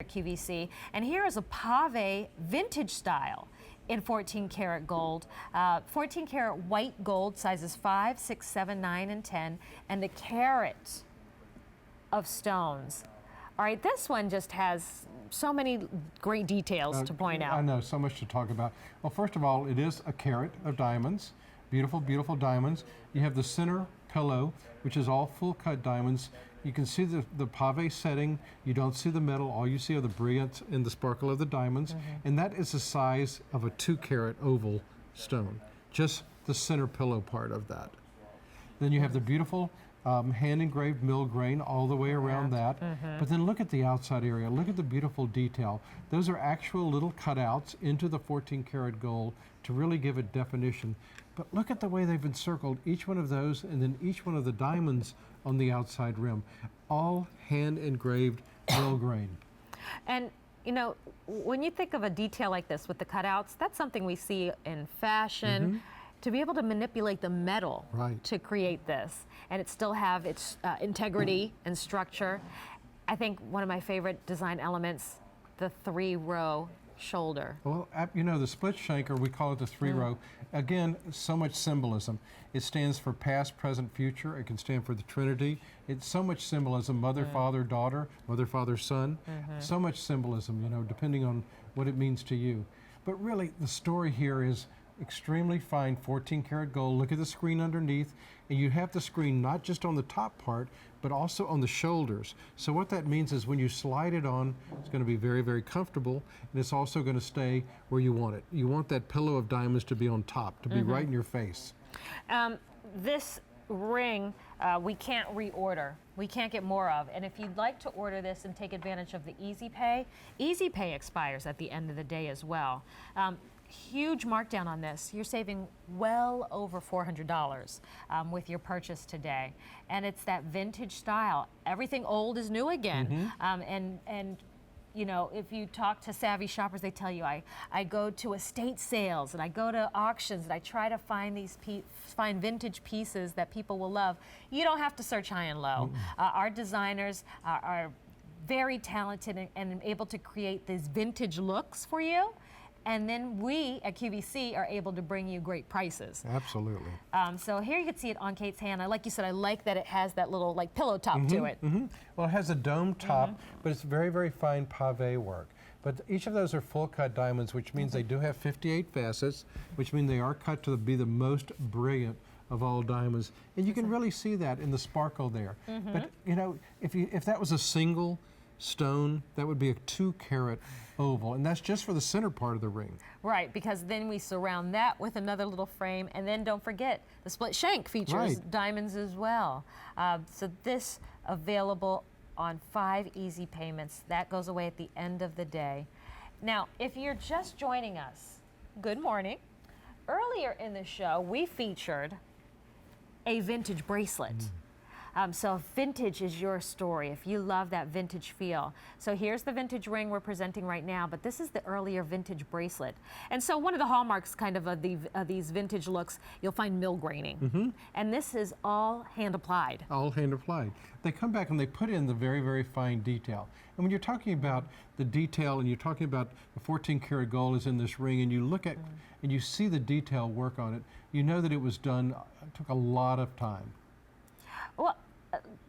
QVC. And here is a Pave vintage style in 14 karat gold. 14 karat white gold, sizes 5, 6, 7, 9, and 10, and the carat of stones. All right, this one just has so many great details to point out. I know, so much to talk about. Well, first of all, it is a carat of diamonds. Beautiful, beautiful diamonds. You have the center pillow, which is all full cut diamonds. You can see the pave setting. You don't see the metal. All you see are the brilliance and the sparkle of the diamonds. And that is the size of a 2 carat oval stone. Just the center pillow part of that. Then you have the beautiful hand engraved mill grain all the way around that. But then look at the outside area. Look at the beautiful detail. Those are actual little cutouts into the 14 karat gold to really give it definition. But look at the way they've encircled each one of those and then each one of the diamonds on the outside rim. All hand engraved mill grain. And you know, when you think of a detail like this with the cutouts, that's something we see in fashion. To be able to manipulate the metal to create this, and it still have its integrity and structure. I think one of my favorite design elements, the 3-row shoulder. Well, you know, the split shank, or we call it the 3-row, again, so much symbolism. It stands for past, present, future. It can stand for the Trinity. It's so much symbolism, mother, father, daughter, mother, father, son. So much symbolism, you know, depending on what it means to you. But really, the story here is extremely fine 14 karat gold. Look at the screen underneath, and you have the screen not just on the top part, but also on the shoulders. So what that means is when you slide it on, it's going to be very, very comfortable, and it's also going to stay where you want it. You want that pillow of diamonds to be on top, to be right in your face. This ring, we can't reorder. We can't get more of. And if you'd like to order this and take advantage of the Easy Pay expires at the end of the day as well. Huge markdown on this. You're saving well over $400 with your purchase today. And it's that vintage style. Everything old is new again. And you know, if you talk to savvy shoppers, they tell you, I go to estate sales and I go to auctions and I try to find these vintage pieces that people will love. You don't have to search high and low. Our designers are very talented and able to create these vintage looks for you. And then we at QVC are able to bring you great prices. Absolutely. So here you can see it on Kate's hand. Like you said, I like that it has that little like pillow top to it. Well, it has a dome top, but it's very, very fine pave work. But each of those are full cut diamonds, which means they do have 58 facets, which means they are cut to be the most brilliant of all diamonds. And you can really see that in the sparkle there. But you know, if that was a single stone, that would be a 2 karat oval, and that's just for the center part of the ring. Right, because then we surround that with another little frame, and then don't forget, the split shank features diamonds as well. So this available on 5 easy payments. That goes away at the end of the day. Now, if you're just joining us, good morning. Earlier in the show, we featured a vintage bracelet. So if vintage is your story, if you love that vintage feel. So here's the vintage ring we're presenting right now, but this is the earlier vintage bracelet. And so one of the hallmarks kind of these vintage looks, you'll find mill graining. And this is all hand applied. All hand applied. They come back and they put in the very, very fine detail. And when you're talking about the detail and you're talking about the 14 karat gold is in this ring and you look at and you see the detail work on it, you know that it was done, it took a lot of time. Well,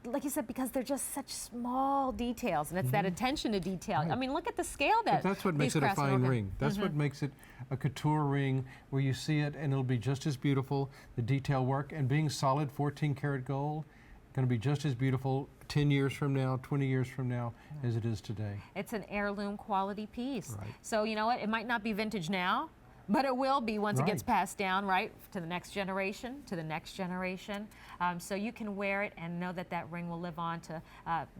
like you said, because they're just such small details, and it's that attention to detail. I mean, look at the scale that. But that's what makes it a fine ring. That's what makes it a couture ring, where you see it and it'll be just as beautiful, the detail work, and being solid 14 karat gold, going to be just as beautiful 10 years from now, 20 years from now, as it is today. It's an heirloom quality piece. So you know what? It might not be vintage now, but it will be once it gets passed down, to the next generation, to the next generation. So you can wear it and know that that ring will live on to,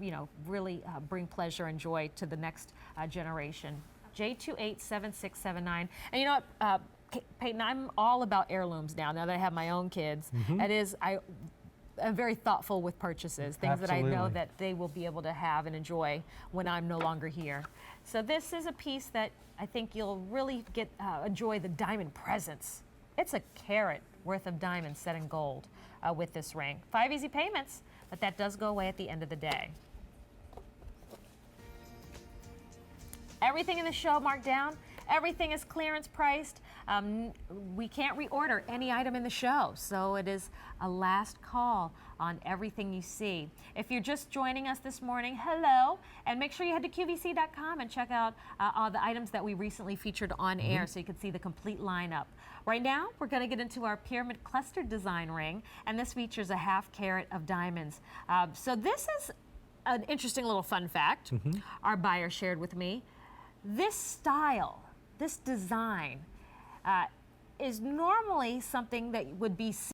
you know, really bring pleasure and joy to the next generation. J287679. And you know what, Peyton, I'm all about heirlooms now that I have my own kids. That is, I'm very thoughtful with purchases, things that I know that they will be able to have and enjoy when I'm no longer here. So this is a piece that I think you'll really enjoy the diamond presence. It's a carat worth of diamonds set in gold with this ring. 5 easy payments, but that does go away at the end of the day. everything in the show marked down. Everything is clearance priced. We can't reorder any item in the show, so it is a last call on everything you see. If you're just joining us this morning, hello, and make sure you head to qvc.com and check out all the items that we recently featured on air so you can see the complete lineup. Right now, we're going to get into our pyramid cluster design ring, and this features a half carat of diamonds. So this is an interesting little fun fact our buyer shared with me. This style, this design, is normally something that would be